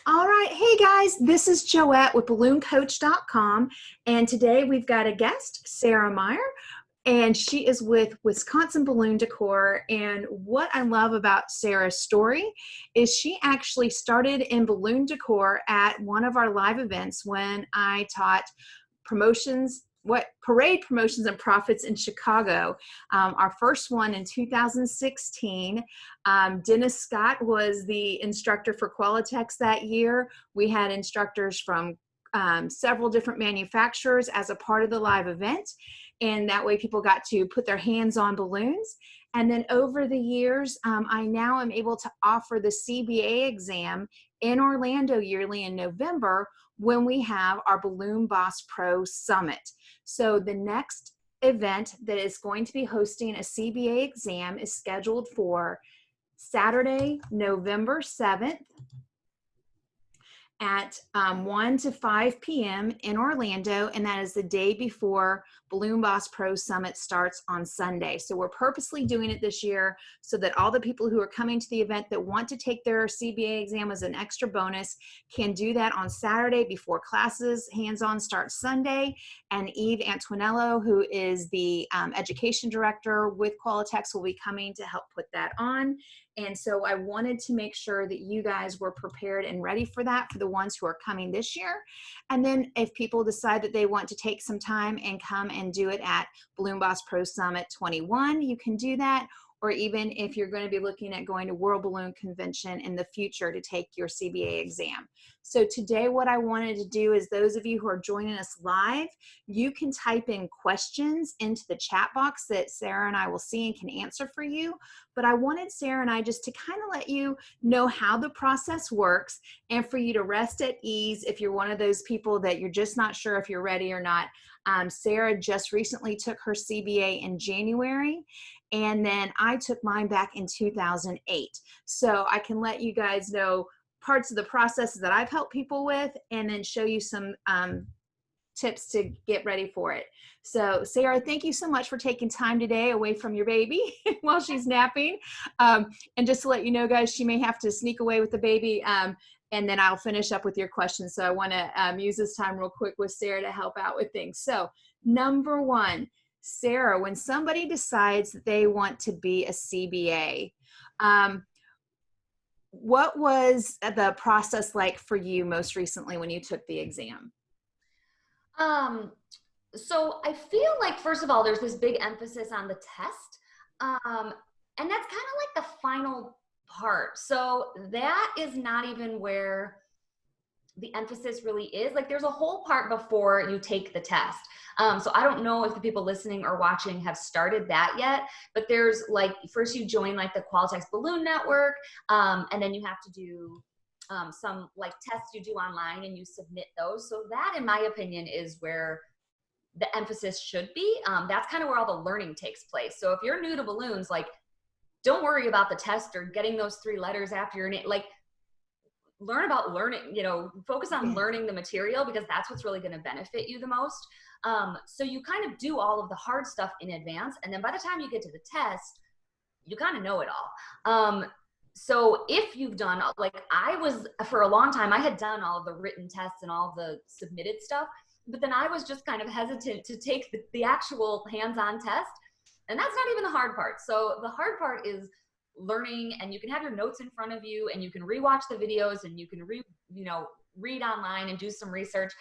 All right. Hey guys, this is Joette with ballooncoach.com. And today we've got a guest, Sara Meyer, and she is with Wisconsin Balloon Decor. And what I love about Sara's story is she actually started in balloon decor at one of our live events when I taught parade promotions and profits in Chicago. Our first one in 2016. Dennis Scott was the instructor for Qualitex that year. We had instructors from several different manufacturers as a part of the live event, and that way people got to put their hands on balloons. And then over the years, I now am able to offer the CBA exam in Orlando yearly in November when we have our Loomboss Pro Summit. So the next event that is going to be hosting a CBA exam is scheduled for Saturday, November 7th at 1 to 5 p.m. in Orlando, and that is the day before Loomboss Pro Summit starts on Sunday. So we're purposely doing it this year so that all the people who are coming to the event that want to take their CBA exam as an extra bonus can do that on Saturday before classes. Hands-on starts Sunday, and Eve Antonello, who is the education director with Qualitex, will be coming to help put that on. And so I wanted to make sure that you guys were prepared and ready for that for the ones who are coming this year. And then if people decide that they want to take some time and come and do it at Loomboss Pro Summit 21, you can do that. Or even if you're going to be looking at going to World Balloon Convention in the future to take your CBA exam. So today what I wanted to do is those of you who are joining us live, you can type in questions into the chat box that Sara and I will see and can answer for you. But I wanted Sara and I just to kind of let you know how the process works and for you to rest at ease if you're one of those people that you're just not sure if you're ready or not. Sara just recently took her CBA in January, and then I took mine back in 2008. So I can let you guys know parts of the processes that I've helped people with and then show you some tips to get ready for it. So Sara, thank you so much for taking time today away from your baby while she's napping. And just to let you know, guys, she may have to sneak away with the baby, and then I'll finish up with your questions. So I want to use this time real quick with Sara to help out with things. So number one, Sara, when somebody decides that they want to be a CBA, what was the process like for you most recently when you took the exam? So I feel like, first of all, there's this big emphasis on the test. And that's kind of like the final part. So that is not even where the emphasis really is. Like there's a whole part before you take the test. So I don't know if the people listening or watching have started that yet, but there's like, first you join like the Qualitex Balloon Network, and then you have to do some like tests you do online and you submit those. So that, in my opinion, is where the emphasis should be. That's kind of where all the learning takes place. So if you're new to balloons, like don't worry about the test or getting those 3 letters after your name. Like learn about learning, focus on learning the material, because that's what's really going to benefit you the most. So you kind of do all of the hard stuff in advance. And then by the time you get to the test, you kind of know it all. So if you've done, like I was, for a long time, I had done all of the written tests and all of the submitted stuff, but then I was just kind of hesitant to take the actual hands-on test. And that's not even the hard part. So the hard part is learning, and you can have your notes in front of you and you can rewatch the videos and you can read online and do some research.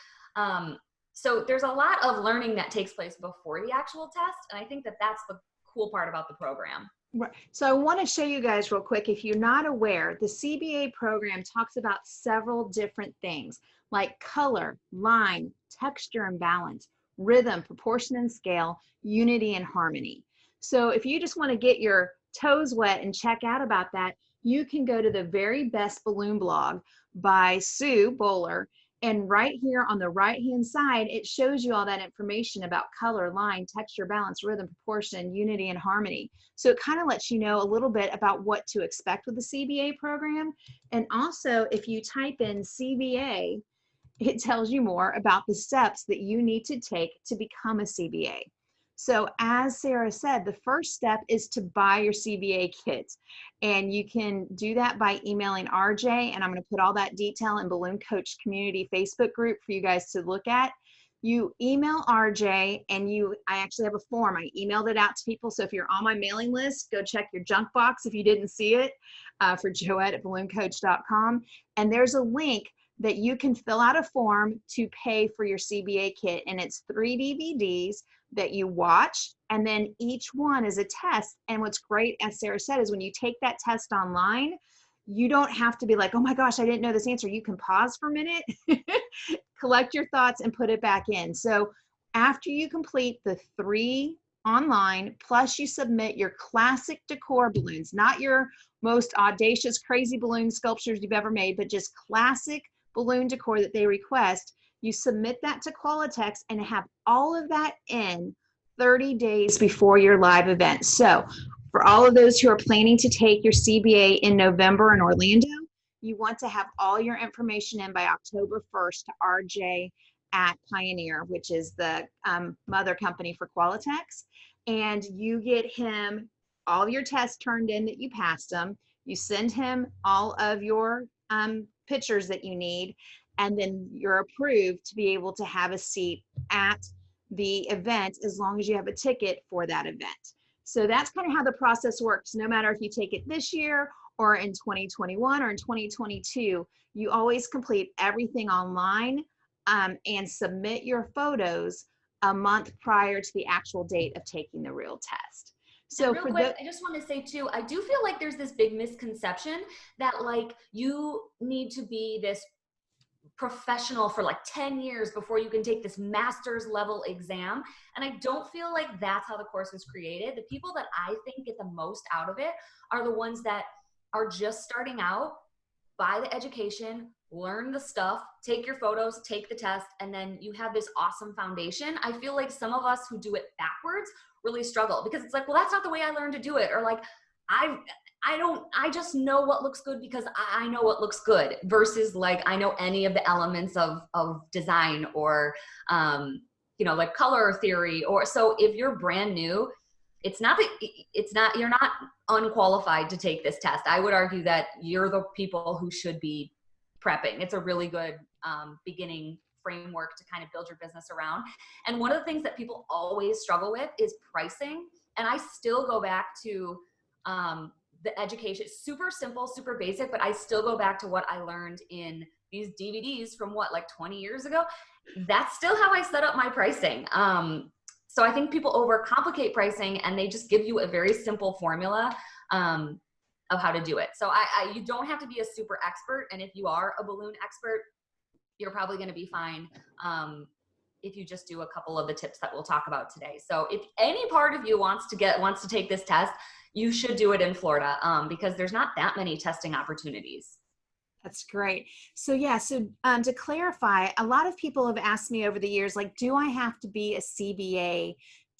So there's a lot of learning that takes place before the actual test. And I think that that's the cool part about the program. Right. So I want to show you guys real quick, if you're not aware, the CBA program talks about several different things like color, line, texture and balance, rhythm, proportion and scale, unity and harmony. So if you just want to get your toes wet and check out about that, you can go to the Very Best Balloon blog by Sue Bowler. And right here on the right-hand side, it shows you all that information about color, line, texture, balance, rhythm, proportion, unity, and harmony. So it kind of lets you know a little bit about what to expect with the CBA program. And also, if you type in CBA, it tells you more about the steps that you need to take to become a CBA. So as Sarah said, the first step is to buy your CBA kit. And you can do that by emailing RJ, and I'm going to put all that detail in Balloon Coach Community Facebook group for you guys to look at. You email RJ, and I actually have a form. I emailed it out to people. So if you're on my mailing list, go check your junk box if you didn't see it, for Joette at ballooncoach.com. And there's a link that you can fill out a form to pay for your CBA kit. And it's 3 DVDs that you watch, and then each one is a test. And what's great, as Sarah said, is when you take that test online, you don't have to be like, oh my gosh, I didn't know this answer. You can pause for a minute, collect your thoughts, and put it back in. So after you complete the 3 online, plus you submit your classic decor balloons, not your most audacious, crazy balloon sculptures you've ever made, but just classic balloon decor that they request, you submit that to Qualitex and have all of that in 30 days before your live event. So for all of those who are planning to take your CBA in November in Orlando, you want to have all your information in by October 1st to RJ at Pioneer, which is the mother company for Qualitex. And you get him all of your tests turned in that you passed him. You send him all of your pictures that you need, and then you're approved to be able to have a seat at the event as long as you have a ticket for that event. So that's kind of how the process works. No matter if you take it this year or in 2021 or in 2022, you always complete everything online and submit your photos a month prior to the actual date of taking the real test. So and real quick, I just want to say too, I do feel like there's this big misconception that like you need to be this professional for like 10 years before you can take this master's level exam. And I don't feel like that's how the course was created. The people that I think get the most out of it are the ones that are just starting out, buy the education, learn the stuff, take your photos, take the test, and then you have this awesome foundation. I feel like some of us who do it backwards really struggle because it's like, well, that's not the way I learned to do it. Or like, I just know what looks good because I know what looks good versus like, I know any of the elements of design or, like color theory. Or so if you're brand new, you're not unqualified to take this test. I would argue that you're the people who should be prepping. It's a really good beginning framework to kind of build your business around. And one of the things that people always struggle with is pricing. And I still go back to the education, super simple, super basic, but I still go back to what I learned in these DVDs from like 20 years ago. That's still how I set up my pricing. So I think people overcomplicate pricing and they just give you a very simple formula of how to do it. So you don't have to be a super expert. And if you are a balloon expert, you're probably going to be fine if you just do a couple of the tips that we'll talk about today. So if any part of you wants to take this test, you should do it in Florida because there's not that many testing opportunities. That's great. So yeah, to clarify, a lot of people have asked me over the years, like, do I have to be a CBA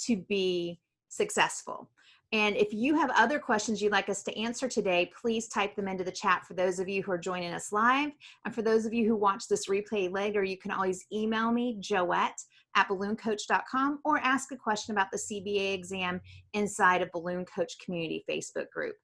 to be successful? And if you have other questions you'd like us to answer today, please type them into the chat for those of you who are joining us live. And for those of you who watch this replay later, you can always email me, Joette at ballooncoach.com, or ask a question about the CBA exam inside of Balloon Coach Community Facebook group.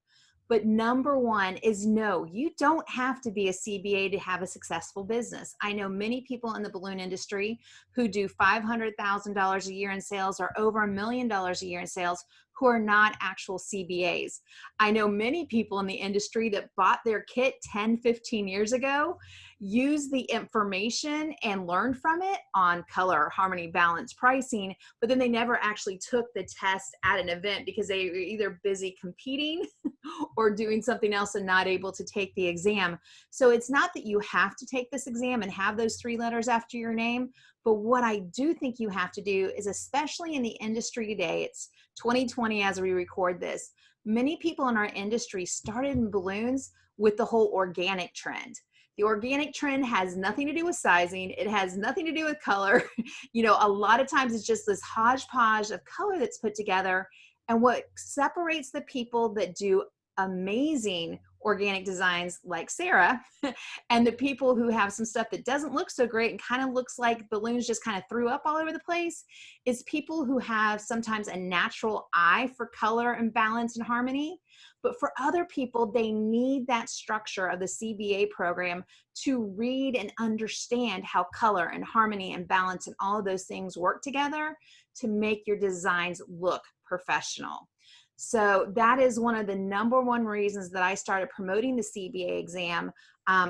But number one is no, you don't have to be a CBA to have a successful business. I know many people in the balloon industry who do $500,000 a year in sales or over $1 million a year in sales who are not actual CBAs. I know many people in the industry that bought their kit 10, 15 years ago, use the information and learned from it on color, harmony, balance, pricing, but then they never actually took the test at an event because they were either busy competing or doing something else and not able to take the exam. So it's not that you have to take this exam and have those 3 letters after your name, but what I do think you have to do is, especially in the industry today, it's 2020 as we record this, many people in our industry started in balloons with the whole organic trend. The organic trend has nothing to do with sizing. It has nothing to do with color. A lot of times it's just this hodgepodge of color that's put together. And what separates the people that do amazing organic designs like Sara and the people who have some stuff that doesn't look so great and kind of looks like balloons just kind of threw up all over the place is people who have sometimes a natural eye for color and balance and harmony. But for other people, they need that structure of the CBA program to read and understand how color and harmony and balance and all of those things work together to make your designs look professional. So that is one of the number one reasons that I started promoting the CBA exam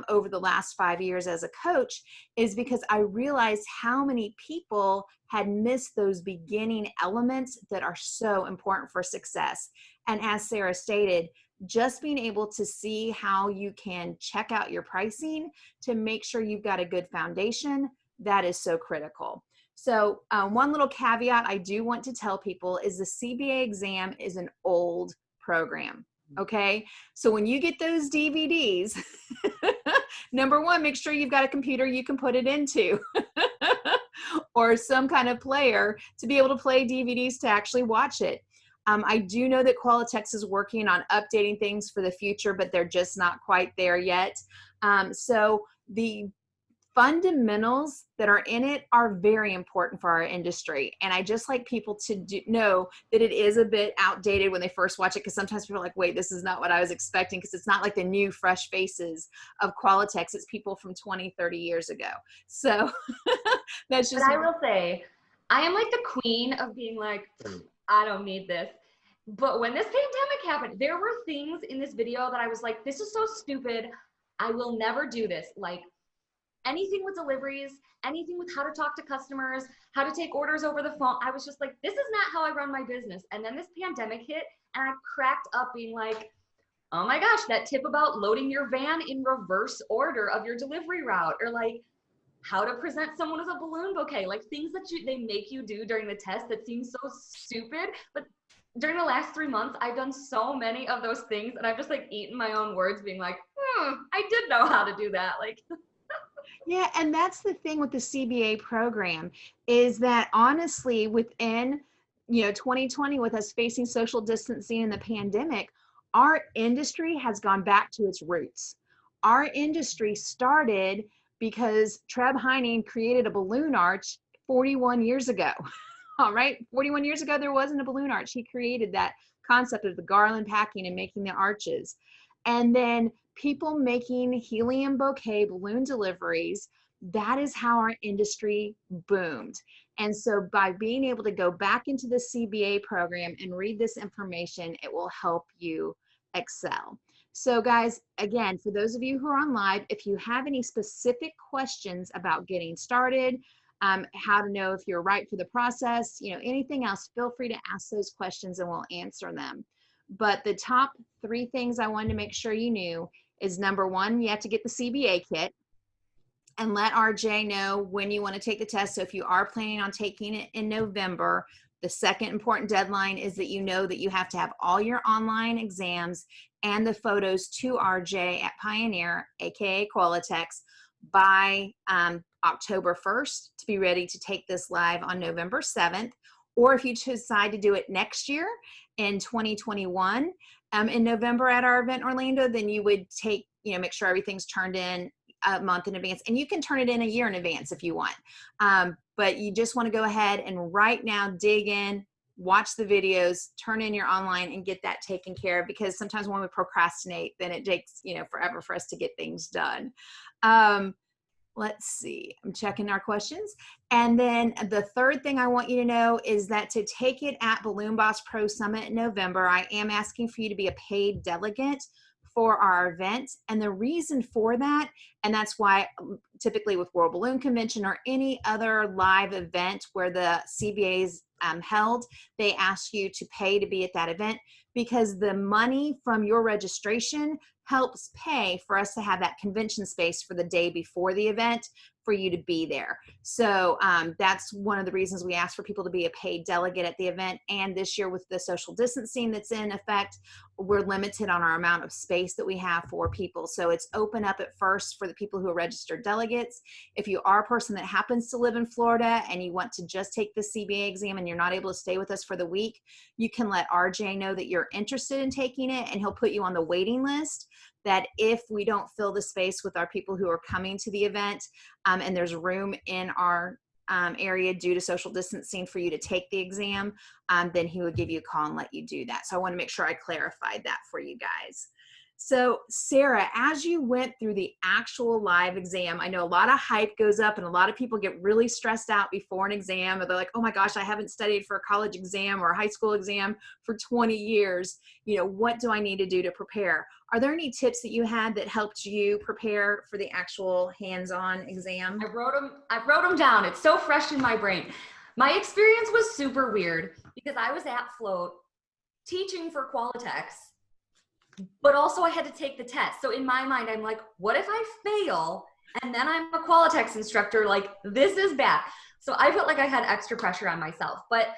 over the last 5 years as a coach, is because I realized how many people had missed those beginning elements that are so important for success. And as Sara stated, just being able to see how you can check out your pricing to make sure you've got a good foundation, that is so critical. So one little caveat I do want to tell people is the CBA exam is an old program, okay? So when you get those DVDs, number one, make sure you've got a computer you can put it into or some kind of player to be able to play DVDs to actually watch it. I do know that Qualitex is working on updating things for the future, but they're just not quite there yet. So the fundamentals that are in it are very important for our industry. And I just like people to know that it is a bit outdated when they first watch it, because sometimes people are like, wait, this is not what I was expecting, because it's not like the new fresh faces of Qualitex. It's people from 20, 30 years ago. So that's just. But I will say, I am like the queen of being like, I don't need this. But when this pandemic happened, there were things in this video that I was like, this is so stupid. I will never do this. Like, anything with deliveries, anything with how to talk to customers, how to take orders over the phone. I was just like, this is not how I run my business. And then this pandemic hit and I cracked up being like, oh my gosh, that tip about loading your van in reverse order of your delivery route, or like how to present someone with a balloon bouquet, like things that they make you do during the test that seem so stupid. But during the last 3 months, I've done so many of those things and I've just like eaten my own words being like, I did know how to do that. Like, Yeah, and that's the thing with the CBA program, is that honestly within 2020, with us facing social distancing and the pandemic, our industry has gone back to its roots. Our industry started because Treb Heining created a balloon arch 41 years ago. All right, 41 years ago there wasn't a balloon arch. He created that concept of the garland packing and making the arches. And then people making helium bouquet balloon deliveries, that is how our industry boomed. And so by being able to go back into the CBA program and read this information, it will help you excel. So guys, again, for those of you who are on live, if you have any specific questions about getting started, how to know if you're right for the process, anything else, feel free to ask those questions and we'll answer them. But the top 3 things I wanted to make sure you knew is, number one, you have to get the CBA kit and let RJ know when you want to take the test. So if you are planning on taking it in November, the second important deadline is that you have to have all your online exams and the photos to RJ at Pioneer, aka Qualitex, by October 1st to be ready to take this live on November 7th. Or if you decide to do it next year in 2021, in November at our event in Orlando, then you would make sure everything's turned in a month in advance. And you can turn it in a year in advance if you want. But you just want to go ahead and right now dig in, watch the videos, turn in your online and get that taken care of, because sometimes when we procrastinate, then it takes, forever for us to get things done. Let's see, I'm checking our questions. And then the third thing I want you to know is that to take it at Loomboss Pro Summit in November, I am asking for you to be a paid delegate for our event. And the reason for that, and that's why typically with World Balloon Convention or any other live event where the CBA is held, they ask you to pay to be at that event, because the money from your registration helps pay for us to have that convention space for the day before the event for you to be there. So that's one of the reasons we ask for people to be a paid delegate at the event. And this year with the social distancing that's in effect, we're limited on our amount of space that we have for people. So it's open up at first for the people who are registered delegates. If you are a person that happens to live in Florida and you want to just take the CBA exam and you're not able to stay with us for the week, you can let RJ know that you're interested in taking it and he'll put you on the waiting list. that if we don't fill the space with our people who are coming to the event, and there's room in our area due to social distancing for you to take the exam, then he would give you a call and let you do that. So I want to make sure I clarified that for you guys. So Sara, as you went through the actual live exam, I know a lot of hype goes up and a lot of people get really stressed out before an exam, or they're like, oh my gosh, I haven't studied for a college exam or a high school exam for 20 years. You know, what do I need to do to prepare? Are there any tips that you had that helped you prepare for the actual hands-on exam? I wrote them down. It's so fresh in my brain. My experience was super weird because I was at Float teaching for Qualitex, but also I had to take the test. So in my mind, I'm like, what if I fail and then I'm a Qualitex instructor? Like, this is bad. So I felt like I had extra pressure on myself. But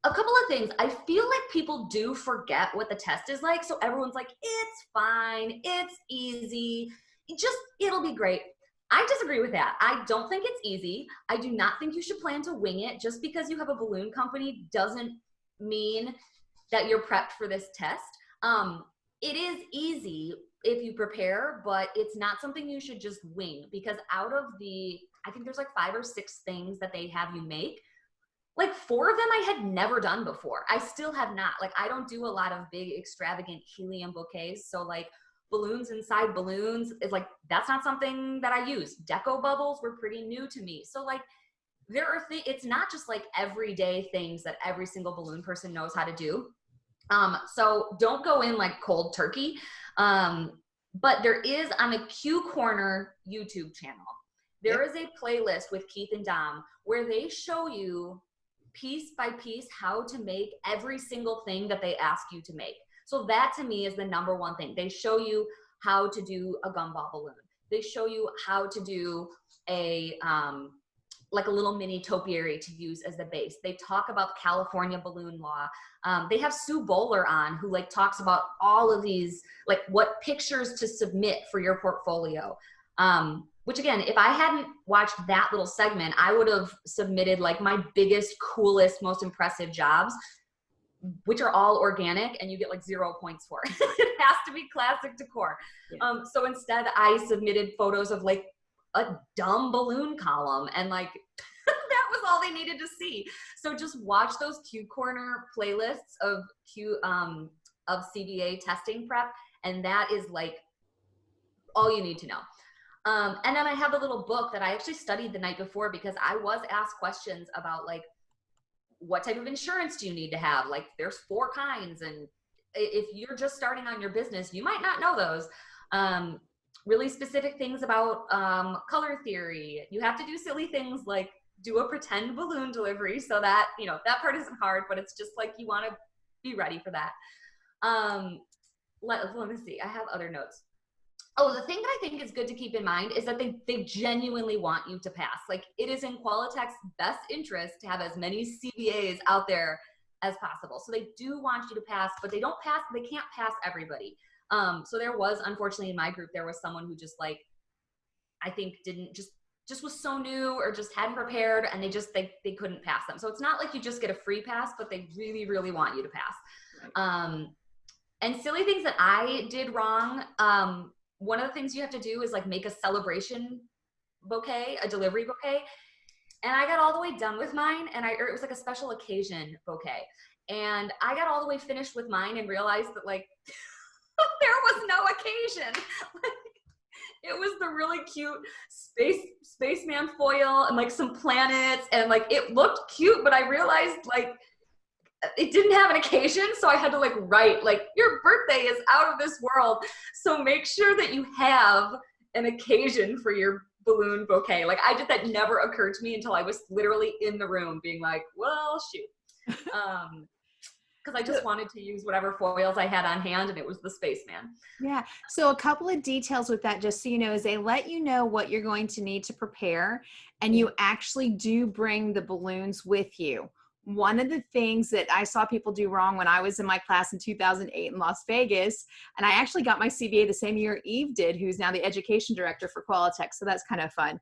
a couple of things. I feel like people do forget what the test is like. So everyone's like, it's fine, it's easy, it'll be great. I disagree with that. I don't think it's easy. I do not think you should plan to wing it. Just because you have a balloon company doesn't mean that you're prepped for this test. It is easy if you prepare, but it's not something you should just wing, because out of I think there's like 5 or 6 things that they have you make. Like 4 of them I had never done before. I still have not. Like, I don't do a lot of big extravagant helium bouquets. So like balloons inside balloons is like, that's not something that I use. Deco bubbles were pretty new to me. So like, there are it's not just like everyday things that every single balloon person knows how to do. So don't go in like cold turkey. But there is, on the Q Corner YouTube channel, there is a playlist with Keith and Dom where they show you piece by piece how to make every single thing that they ask you to make. So that to me is the number one thing. They show you how to do a gumball balloon. They show you how to do a like a little mini topiary to use as the base. They talk about California balloon law. They have Sue Bowler on, who like talks about all of these, like what pictures to submit for your portfolio. Which again, if I hadn't watched that little segment, I would have submitted like my biggest, coolest, most impressive jobs, which are all organic, and you get like 0 points for it. It has to be classic decor. Yeah. So instead I submitted photos of like a dumb balloon column, and like that was all they needed to see. So just watch those Q Corner playlists of CBA testing prep, and that is like all you need to know. And then I have a little book that I actually studied the night before, because I was asked questions about like, what type of insurance do you need to have? Like, there's 4 kinds, and if you're just starting on your business, you might not know those. Really specific things about color theory. You have to do silly things like do a pretend balloon delivery, so that, you know, that part isn't hard, but it's just like you want to be ready for that. Let me see. I have other notes. Oh, the thing that I think is good to keep in mind is that they genuinely want you to pass. Like, it is in Qualitex's best interest to have as many CBAs out there as possible. So they do want you to pass, but they can't pass everybody. So there was, unfortunately, in my group, there was someone who just like, I think just was so new or just hadn't prepared, and they couldn't pass them. So it's not like you just get a free pass, but they really, really want you to pass. Right. And silly things that I did wrong. One of the things you have to do is like make a celebration bouquet, a delivery bouquet. And I got all the way done with mine, and it was like a special occasion bouquet. And I got all the way finished with mine and realized that like there was no occasion. It was the really cute spaceman foil and like some planets, and like it looked cute, but I realized like it didn't have an occasion, so I had to like write like, your birthday is out of this world, so make sure that you have an occasion for your balloon bouquet. Like, that never occurred to me until I was literally in the room being like, well, shoot. Because I just wanted to use whatever foils I had on hand, and it was the spaceman. Yeah. So a couple of details with that, just so you know, is they let you know what you're going to need to prepare, and you actually do bring the balloons with you. One of the things that I saw people do wrong when I was in my class in 2008 in Las Vegas, and I actually got my CBA the same year Eve did, who's now the education director for Qualitex, so that's kind of fun.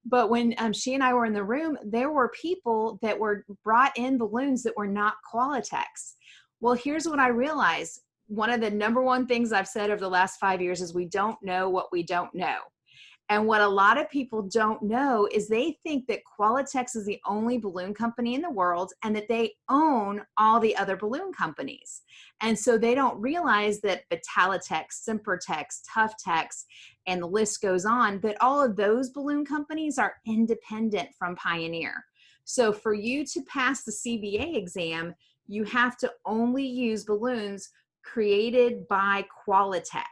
But when she and I were in the room, there were people that were brought in balloons that were not Qualitex. Well, here's what I realized. one of the number one things I've said over the last 5 years is we don't know what we don't know. And what a lot of people don't know is they think that Qualitex is the only balloon company in the world and that they own all the other balloon companies. And so they don't realize that Vitalitex, Simpertex, Tuftex, and the list goes on, that all of those balloon companies are independent from Pioneer. So for you to pass the CBA exam, you have to only use balloons created by Qualitex.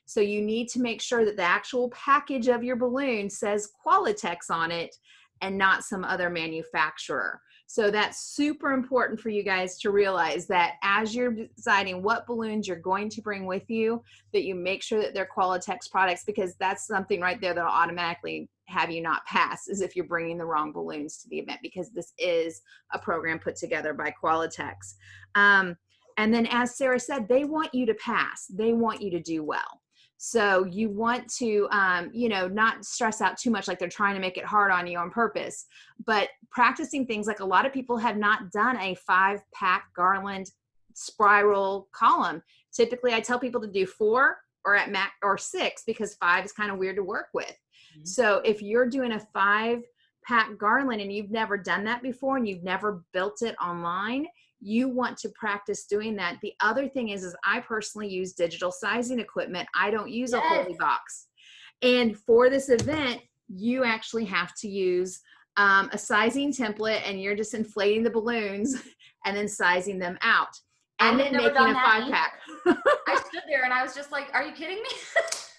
So you need to make sure that the actual package of your balloon says Qualitex on it and not some other manufacturer. So that's super important for you guys to realize, that as you're deciding what balloons you're going to bring with you, that you make sure that they're Qualitex products, because that's something right there that'll automatically have you not pass, is if you're bringing the wrong balloons to the event, because this is a program put together by Qualitex. And then, as Sara said, they want you to pass. They want you to do well. So you want to, not stress out too much, like they're trying to make it hard on you on purpose, but practicing things like a lot of people have not done a 5-pack garland spiral column. Typically, I tell people to do 4 or 6, because 5 is kind of weird to work with. Mm-hmm. So if you're doing a 5-pack garland and you've never done that before and you've never built it online, you want to practice doing that. The other thing is I personally use digital sizing equipment. I don't use a Holy box. And for this event, you actually have to use a sizing template, and you're just inflating the balloons and then sizing them out. And then making a 5-pack. I stood there and I was just like, are you kidding me?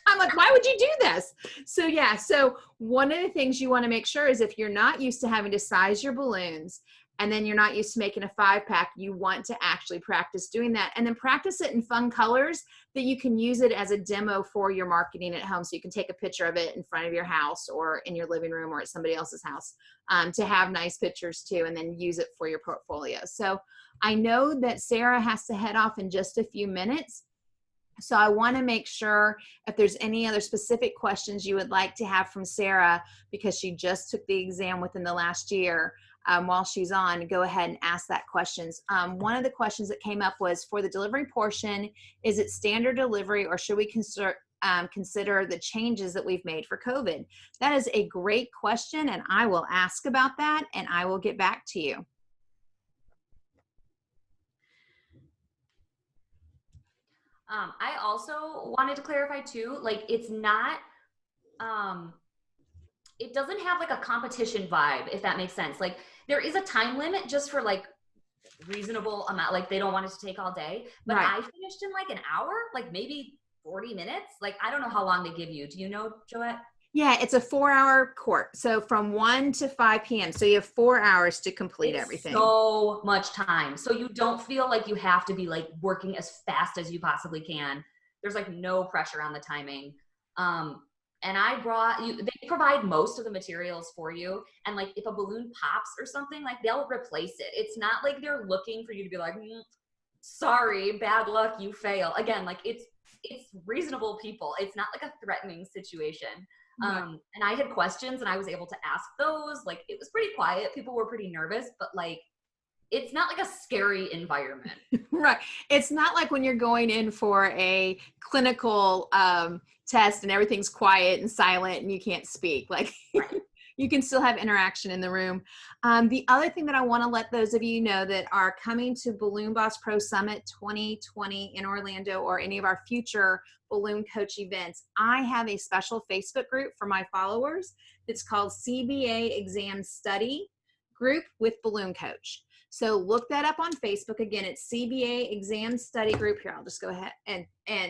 I'm like, why would you do this? So yeah, so one of the things you want to make sure is, if you're not used to having to size your balloons, and then you're not used to making a 5-pack, you want to actually practice doing that, and then practice it in fun colors that you can use it as a demo for your marketing at home. So you can take a picture of it in front of your house or in your living room or at somebody else's house, to have nice pictures too, and then use it for your portfolio. So I know that Sara has to head off in just a few minutes. So I want to make sure if there's any other specific questions you would like to have from Sara, because she just took the exam within the last year, while she's on, go ahead and ask that questions. One of the questions that came up was, for the delivery portion, is it standard delivery, or should we consider the changes that we've made for COVID? That is a great question, and I will ask about that, and I will get back to you. I also wanted to clarify too, like it's not, it doesn't have like a competition vibe, if that makes sense. Like there is a time limit just for like reasonable amount, like they don't want it to take all day, but right. I finished in like an hour, like maybe 40 minutes. Like, I don't know how long they give you. Do you know, Joette? Yeah, it's a 4-hour court. So from 1 to 5 p.m. So you have 4 hours to complete everything. So much time. So you don't feel like you have to be like working as fast as you possibly can. There's like no pressure on the timing. And I brought you, they provide most of the materials for you. And like, if a balloon pops or something, like they'll replace it. It's not like they're looking for you to be like, sorry, bad luck, you fail. Again, like it's reasonable people. It's not like a threatening situation. And I had questions and I was able to ask those. Like, it was pretty quiet. People were pretty nervous, but like, it's not like a scary environment. Right. It's not like when you're going in for a clinical test and everything's quiet and silent and you can't speak. Like, right. You can still have interaction in the room. The other thing that I want to let those of you know that are coming to Loomboss Pro Summit 2020 in Orlando, or any of our future balloon coach events, I have a special Facebook group for my followers. It's called CBA Exam Study Group with Balloon Coach. So look that up on Facebook. Again, it's CBA Exam Study Group. Here, I'll just go ahead and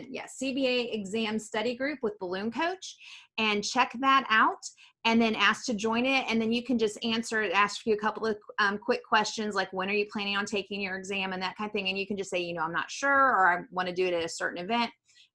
yeah, CBA Exam Study Group with Balloon Coach, and check that out, and then ask to join it. And then you can just ask you a couple of quick questions, like when are you planning on taking your exam and that kind of thing. And you can just say, I'm not sure, or I want to do it at a certain event.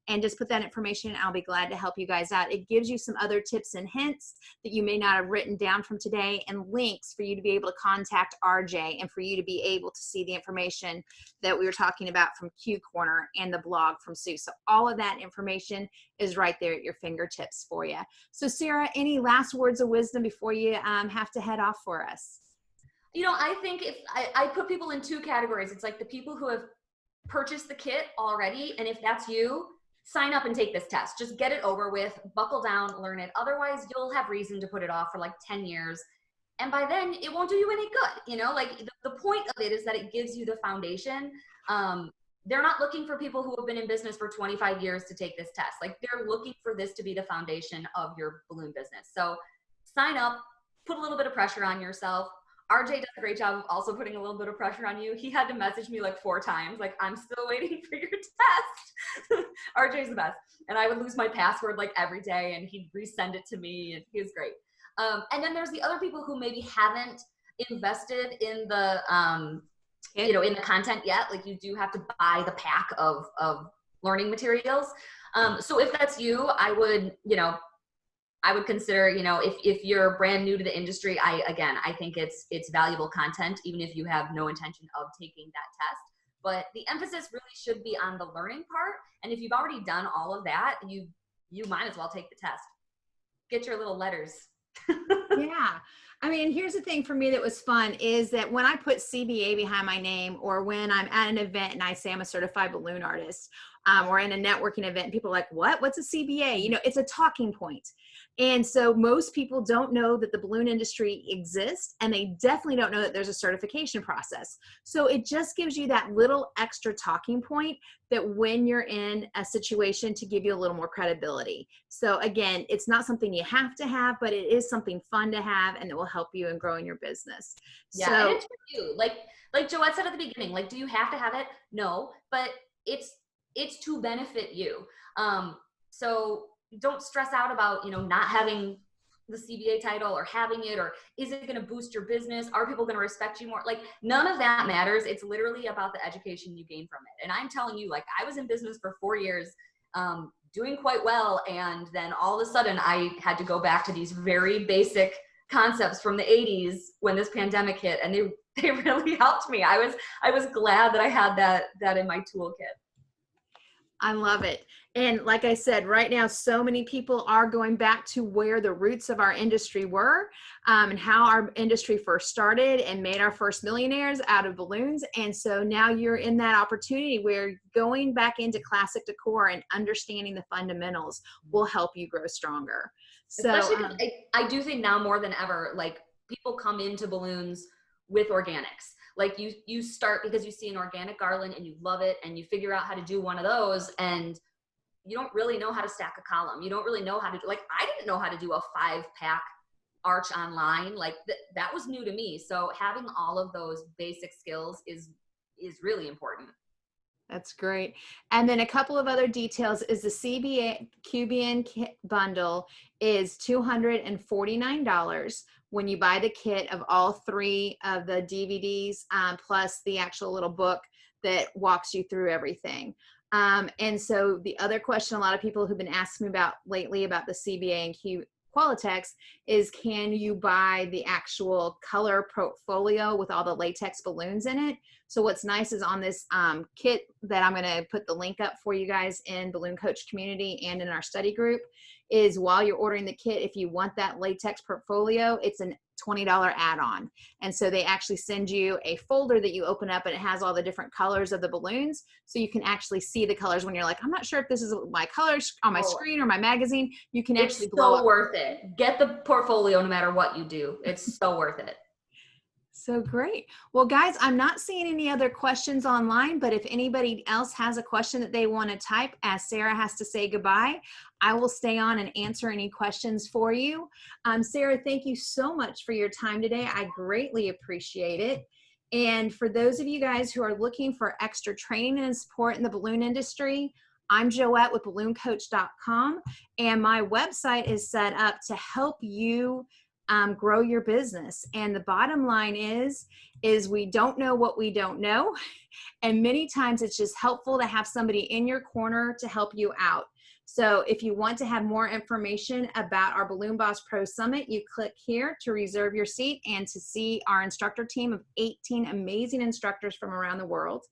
And just put that information in. I'll be glad to help you guys out. It gives you some other tips and hints that you may not have written down from today, and links for you to be able to contact RJ, and for you to be able to see the information that we were talking about from Q Corner and the blog from Sue. So all of that information is right there at your fingertips for you. So Sara, any last words of wisdom before you have to head off for us? I think if I put people in two categories. It's like the people who have purchase the kit already. And if that's you, sign up and take this test. Just get it over with, buckle down, learn it. Otherwise, you'll have reason to put it off for like 10 years. And by then, it won't do you any good. You know, like the point of it is that it gives you the foundation. They're not looking for people who have been in business for 25 years to take this test. Like they're looking for this to be the foundation of your balloon business. So sign up, put a little bit of pressure on yourself. RJ does a great job of also putting a little bit of pressure on you. He had to message me like 4 times, like, I'm still waiting for your test. RJ's the best. And I would lose my password like every day and he'd resend it to me and he was great. And then there's the other people who maybe haven't invested in the, you know, in the content yet. Like you do have to buy the pack of learning materials. So if that's you, I would, you know, I would consider, you know, if you're brand new to the industry, I think it's valuable content, even if you have no intention of taking that test. But the emphasis really should be on the learning part. And if you've already done all of that, you might as well take the test. Get your little letters. Yeah. I mean, here's the thing for me that was fun is that when I put CBA behind my name, or when I'm at an event and I say I'm a certified balloon artist, or in a networking event, and people are like, what's a CBA? You know, it's a talking point. And so most people don't know that the balloon industry exists, and they definitely don't know that there's a certification process. So it just gives you that little extra talking point that when you're in a situation to give you a little more credibility. So again, it's not something you have to have, but it is something fun to have and that will help you in growing your business. Yeah, so, and it's for you. Like Joette said at the beginning, like, do you have to have it? No, but it's to benefit you. So don't stress out about, you know, not having the CBA title or having it, or is it going to boost your business? Are people going to respect you more? Like none of that matters. It's literally about the education you gain from it. And I'm telling you, like I was in business for 4 years, doing quite well. And then all of a sudden I had to go back to these very basic concepts from the 80s when this pandemic hit, and they really helped me. I was glad that I had that in my toolkit. I love it. And like I said, right now, so many people are going back to where the roots of our industry were, and how our industry first started and made our first millionaires out of balloons. And so now you're in that opportunity where going back into classic decor and understanding the fundamentals will help you grow stronger. So especially I do think now more than ever, like people come into balloons with organics. Like you start because you see an organic garland and you love it, and you figure out how to do one of those, and you don't really know how to stack a column. You don't really know how to do, like I didn't know how to do a 5-pack arch online. Like that was new to me. So having all of those basic skills is really important. that's great. And then a couple of other details is the CBA QBN kit bundle is $249 when you buy the kit of all 3 of the DVDs, plus the actual little book that walks you through everything. And so the other question a lot of people who've been asking me about lately about the CBA and Qualitex is, can you buy the actual color portfolio with all the latex balloons in it? So what's nice is on this kit that I'm going to put the link up for you guys in Balloon Coach community and in our study group, is while you're ordering the kit, if you want that latex portfolio, it's an $20 add-on. And so they actually send you a folder that you open up, and it has all the different colors of the balloons. So you can actually see the colors when you're like, I'm not sure if this is my colors on my screen or my magazine. You can actually blow up. It's so worth it. Get the portfolio no matter what you do. It's so worth it. So great. Well, guys, I'm not seeing any other questions online, but if anybody else has a question that they want to type as Sara has to say goodbye, I will stay on and answer any questions for you. Sara, thank you so much for your time today. I greatly appreciate it. And for those of you guys who are looking for extra training and support in the balloon industry, I'm Joette with ballooncoach.com, and my website is set up to help you grow your business. And the bottom line is we don't know what we don't know. And many times it's just helpful to have somebody in your corner to help you out. So if you want to have more information about our Loomboss Pro Summit, you click here to reserve your seat and to see our instructor team of 18 amazing instructors from around the world.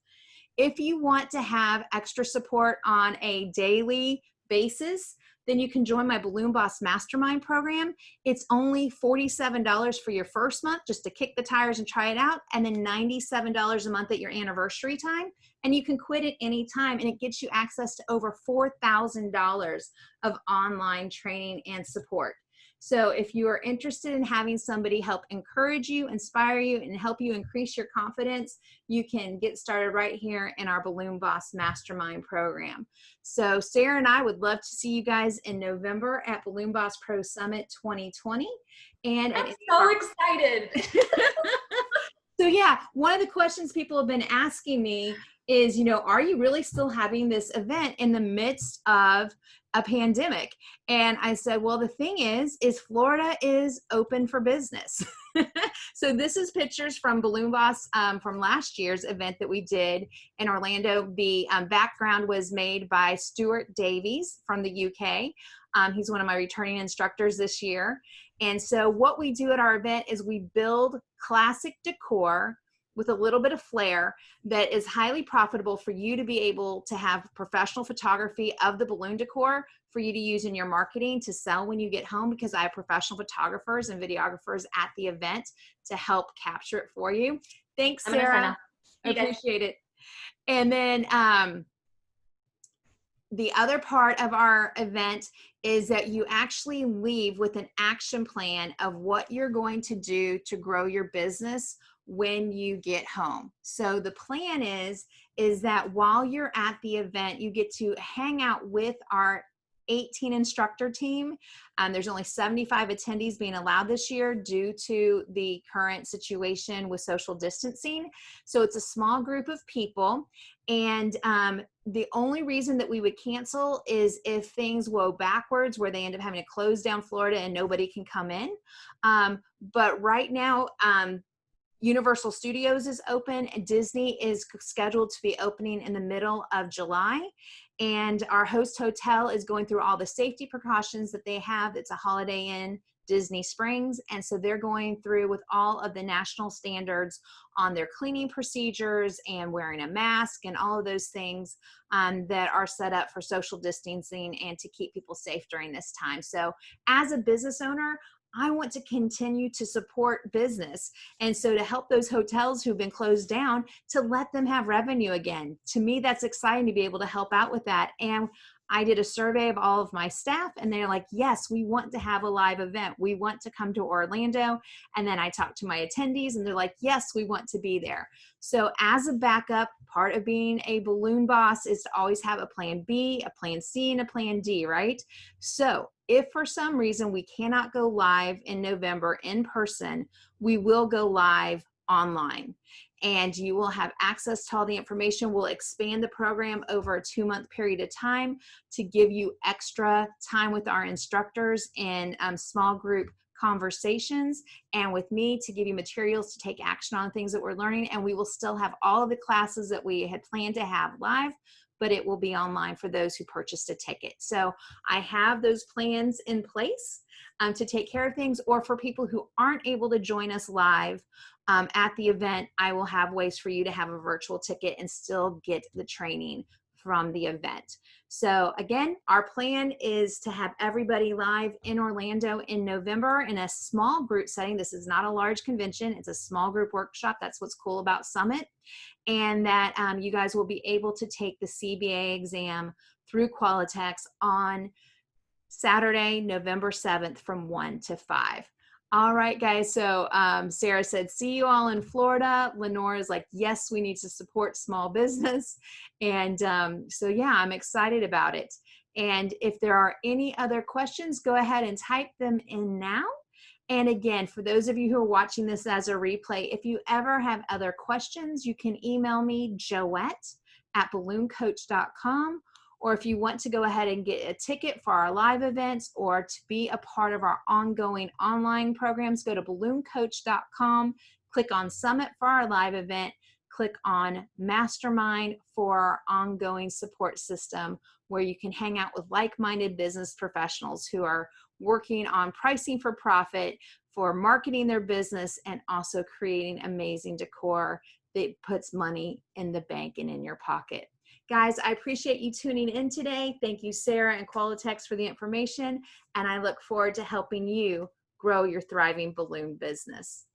If you want to have extra support on a daily basis, then you can join my Balloon Boss Mastermind program. It's only $47 for your first month just to kick the tires and try it out, and then $97 a month at your anniversary time. And you can quit at any time, and it gets you access to over $4,000 of online training and support. So if you are interested in having somebody help encourage you, inspire you, and help you increase your confidence, you can get started right here in our Balloon Boss Mastermind program. So Sara and I would love to see you guys in November at Balloon Boss Pro Summit 2020. And I'm so excited. So yeah, one of the questions people have been asking me is, are you really still having this event in the midst of a pandemic? And I said, well, the thing is Florida is open for business. So this is pictures from Balloon Boss from last year's event that we did in Orlando. The background was made by Stuart Davies from the UK. He's one of my returning instructors this year. And so what we do at our event is we build classic decor with a little bit of flair that is highly profitable for you to be able to have professional photography of the balloon decor for you to use in your marketing to sell when you get home, because I have professional photographers and videographers at the event to help capture it for you. Thanks, Sara. I appreciate it. And then the other part of our event is that you actually leave with an action plan of what you're going to do to grow your business when you get home. So the plan is that while you're at the event, you get to hang out with our 18 instructor team. There's only 75 attendees being allowed this year due to the current situation with social distancing. So it's a small group of people. And the only reason that we would cancel is if things go backwards where they end up having to close down Florida and nobody can come in. But right now, Universal Studios is open, and Disney is scheduled to be opening in the middle of July. And our host hotel is going through all the safety precautions that they have. It's a Holiday Inn Disney Springs. And so they're going through with all of the national standards on their cleaning procedures and wearing a mask and all of those things that are set up for social distancing and to keep people safe during this time. So as a business owner, I want to continue to support business. And so to help those hotels who've been closed down, to let them have revenue again. To me, that's exciting to be able to help out with that. And I did a survey of all of my staff, and they're like, yes, we want to have a live event. We want to come to Orlando. And then I talked to my attendees, and they're like, yes, we want to be there. So as a backup, part of being a balloon boss is to always have a plan B, a plan C, and a plan D, right? So if for some reason we cannot go live in November in person, we will go live online. And you will have access to all the information. We'll expand the program over a 2-month period of time to give you extra time with our instructors in small group conversations, and with me to give you materials to take action on things that we're learning. And we will still have all of the classes that we had planned to have live, but it will be online for those who purchased a ticket. So I have those plans in place to take care of things, or for people who aren't able to join us live at the event, I will have ways for you to have a virtual ticket and still get the training from the event. So again, our plan is to have everybody live in Orlando in November in a small group setting. This is not a large convention. It's a small group workshop. That's what's cool about Summit. And that you guys will be able to take the CBA exam through Qualifications on Saturday, November 7th from 1 to 5. All right, guys. So Sara said, see you all in Florida. Lenore is like, yes, we need to support small business. And so, yeah, I'm excited about it. And if there are any other questions, go ahead and type them in now. And again, for those of you who are watching this as a replay, if you ever have other questions, you can email me, Joette@ballooncoach.com. Or if you want to go ahead and get a ticket for our live events or to be a part of our ongoing online programs, go to ballooncoach.com, click on Summit for our live event, click on Mastermind for our ongoing support system, where you can hang out with like-minded business professionals who are working on pricing for profit, for marketing their business, and also creating amazing decor that puts money in the bank and in your pocket. Guys, I appreciate you tuning in today. Thank you, Sara and Qualitex, for the information, and I look forward to helping you grow your thriving balloon business.